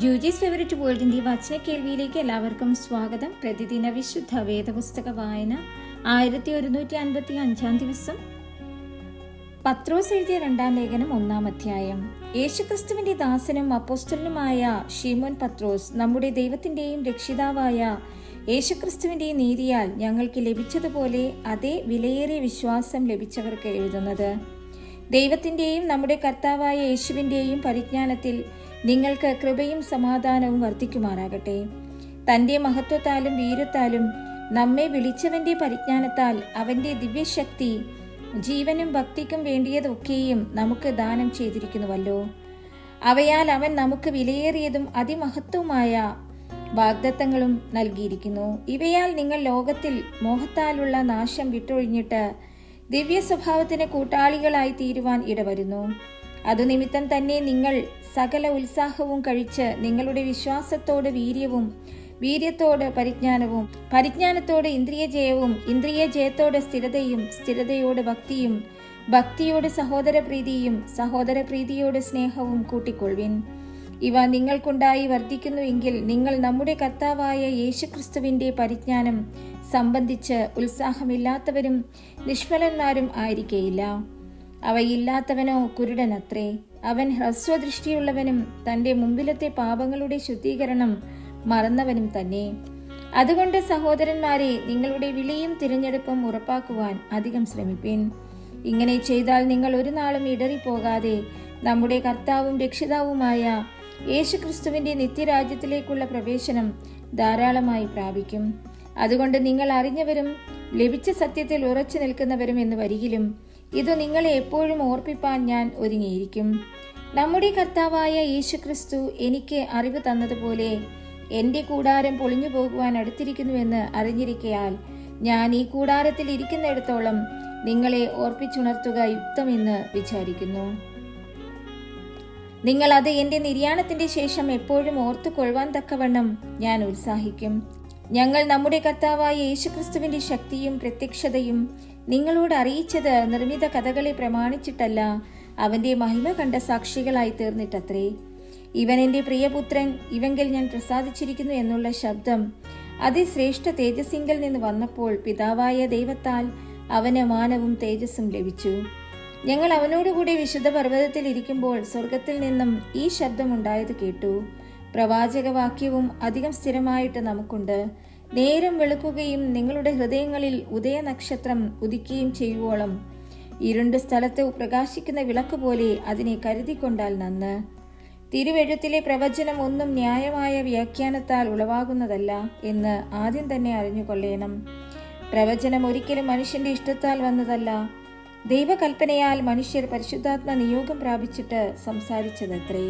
ജൂജീസ് favourite വേൾഡിന്റെ വചന കേൾവിയിലേക്ക് എല്ലാവർക്കും സ്വാഗതം. പ്രതിദിന വിശുദ്ധ വേദപുസ്തക വായന 1155 ദിവസം. പത്രോസ് എഴുതിയ 2-ാം ലേഖനം 1-ാം അധ്യായം. യേശുക്രിസ്തുവിന്റെ ദാസനും അപ്പോസ്തലനുമായ ശീമോൻ പത്രോസ്, നമ്മുടെ ദൈവത്തിന്റെയും രക്ഷിതാവായ യേശുക്രിസ്തുവിന്റെയും നീതിയാൽ ഞങ്ങൾക്ക് ലഭിച്ചതുപോലെ അതേ വിലയേറിയ വിശ്വാസം ലഭിച്ചവർക്ക് എഴുതുന്നത്. ദൈവത്തിന്റെയും നമ്മുടെ കർത്താവായ യേശുവിന്റെയും പരിജ്ഞാനത്തിൽ നിങ്ങൾക്ക് കൃപയും സമാധാനവും വർദ്ധിക്കുമാറാകട്ടെ. തന്റെ മഹത്വത്താലും വീര്യത്താലും നമ്മെ വിളിച്ചവന്റെ പരിജ്ഞാനത്താൽ അവന്റെ ദിവ്യശക്തി ജീവനും ഭക്തിക്കും വേണ്ടിയതൊക്കെയും നമുക്ക് ദാനം ചെയ്തിരിക്കുന്നുവല്ലോ. അവയാൽ അവൻ നമുക്ക് വിലയേറിയതും അതിമഹത്വമായ വാഗ്ദത്തങ്ങളും നൽകിയിരിക്കുന്നു. ഇവയാൽ നിങ്ങൾ ലോകത്തിൽ മോഹത്താലുള്ള നാശം വിട്ടൊഴിഞ്ഞിട്ട് ദിവ്യ സ്വഭാവത്തിന് കൂട്ടാളികളായി തീരുവാൻ ഇടവരുന്നു. അതുനിമിത്തം തന്നെ നിങ്ങൾ സകല ഉത്സാഹവും കഴിച്ച് നിങ്ങളുടെ വിശ്വാസത്തോട് വീര്യവും, വീര്യത്തോട് പരിജ്ഞാനവും, പരിജ്ഞാനത്തോട് ഇന്ദ്രിയജയവും, ഇന്ദ്രിയജയത്തോട് സ്ഥിരതയും, സ്ഥിരതയോട് ഭക്തിയും, ഭക്തിയോട് സഹോദരപ്രീതിയും, സഹോദരപ്രീതിയോട് സ്നേഹവും കൂട്ടിക്കൊള്ളുവിൻ. ഇവ നിങ്ങൾക്കുണ്ടായി വർദ്ധിക്കുന്നുവെങ്കിൽ നിങ്ങൾ നമ്മുടെ കർത്താവായ യേശുക്രിസ്തുവിന്റെ പരിജ്ഞാനം സംബന്ധിച്ച് ഉത്സാഹമില്ലാത്തവരും നിഷ്ഫലന്മാരും ആയിരിക്കയില്ല. അവയില്ലാത്തവനോ കുരുടനത്രേ. അവൻ ഹ്രസ്വദൃഷ്ടിയുള്ളവനും തന്റെ മുമ്പിലത്തെ പാപങ്ങളുടെ ശുദ്ധീകരണം മറന്നവനും തന്നെ. അതുകൊണ്ട് സഹോദരന്മാരെ, നിങ്ങളുടെ വിളിയും തിരഞ്ഞെടുപ്പും ഉറപ്പാക്കുവാൻ അധികം ശ്രമിപ്പിൻ. ഇങ്ങനെ ചെയ്താൽ നിങ്ങൾ ഒരു നാളും ഇടറിപ്പോകാതെ നമ്മുടെ കർത്താവും രക്ഷിതാവുമായ യേശുക്രിസ്തുവിന്റെ നിത്യരാജ്യത്തിലേക്കുള്ള പ്രവേശനം ധാരാളമായി പ്രാപിക്കും. അതുകൊണ്ട് നിങ്ങൾ അറിഞ്ഞവരും ലഭിച്ച സത്യത്തിൽ ഉറച്ചു നിൽക്കുന്നവരും എന്ന് വരികിലും ഇത് നിങ്ങളെ എപ്പോഴും ഓർപ്പിപ്പാൻ ഞാൻ ഒരുങ്ങിയിരിക്കും. നമ്മുടെ കർത്താവായ യേശുക്രിസ്തു എനിക്ക് അറിവ് തന്നതുപോലെ എന്റെ കൂടാരം പൊളിഞ്ഞു പോകുവാൻ അടുത്തിരിക്കുന്നുവെന്ന് അറിഞ്ഞിരിക്കയാൽ ഞാൻ ഈ കൂടാരത്തിൽ ഇരിക്കുന്നിടത്തോളം നിങ്ങളെ ഓർപ്പിച്ചുണർത്തുക യുക്തമെന്ന് വിചാരിക്കുന്നു. നിങ്ങൾ അത് എന്റെ നിര്യാണത്തിന്റെ ശേഷം എപ്പോഴും ഓർത്തുകൊള്ളുവാൻ തക്കവണ്ണം ഞാൻ ഉത്സാഹിക്കും. ഞങ്ങൾ നമ്മുടെ കർത്താവായ യേശുക്രിസ്തുവിന്റെ ശക്തിയും പ്രത്യക്ഷതയും നിങ്ങളോട് അറിയിച്ചത് നിർമ്മിത കഥകളെ പ്രമാണിച്ചിട്ടല്ല, അവന്റെ മഹിമ കണ്ട സാക്ഷികളായി തീർന്നിട്ടത്രേ. ഇവൻ എന്റെ പ്രിയപുത്രൻ, ഇവങ്കിൽ ഞാൻ പ്രസാദിച്ചിരിക്കുന്നു എന്നുള്ള ശബ്ദം അതിശ്രേഷ്ഠ തേജസ്സിങ്കൽ നിന്ന് വന്നപ്പോൾ പിതാവായ ദൈവത്താൽ അവന് മാനവും തേജസ്സും ലഭിച്ചു. ഞങ്ങൾ അവനോടുകൂടി വിശുദ്ധ പർവ്വതത്തിൽ ഇരിക്കുമ്പോൾ സ്വർഗത്തിൽ നിന്നും ഈ ശബ്ദമുണ്ടായത് കേട്ടു. പ്രവാചകവാക്യവും അധികം സ്ഥിരമായിട്ട് നമുക്കുണ്ട്. നേരം വെളുക്കുകയും നിങ്ങളുടെ ഹൃദയങ്ങളിൽ ഉദയനക്ഷത്രം ഉദിക്കുകയും ചെയ്യുവോളം ഇരുണ്ട സ്ഥലത്ത് പ്രകാശിക്കുന്ന വിളക്ക് പോലെ അതിനെ കരുതിക്കൊണ്ടാൽ നന്ന്. തിരുവെഴുത്തിലെ പ്രവചനം ഒന്നും ന്യായമായ വ്യാഖ്യാനത്താൽ ഉളവാകുന്നതല്ല എന്ന് ആദ്യം തന്നെ അറിഞ്ഞുകൊള്ളേണം. പ്രവചനം ഒരിക്കലും മനുഷ്യന്റെ ഇഷ്ടത്താൽ വന്നതല്ല, ദൈവകൽപ്പനയാൽ മനുഷ്യർ പരിശുദ്ധാത്മ നിയോഗം പ്രാപിച്ചിട്ട് സംസാരിച്ചതത്രേ.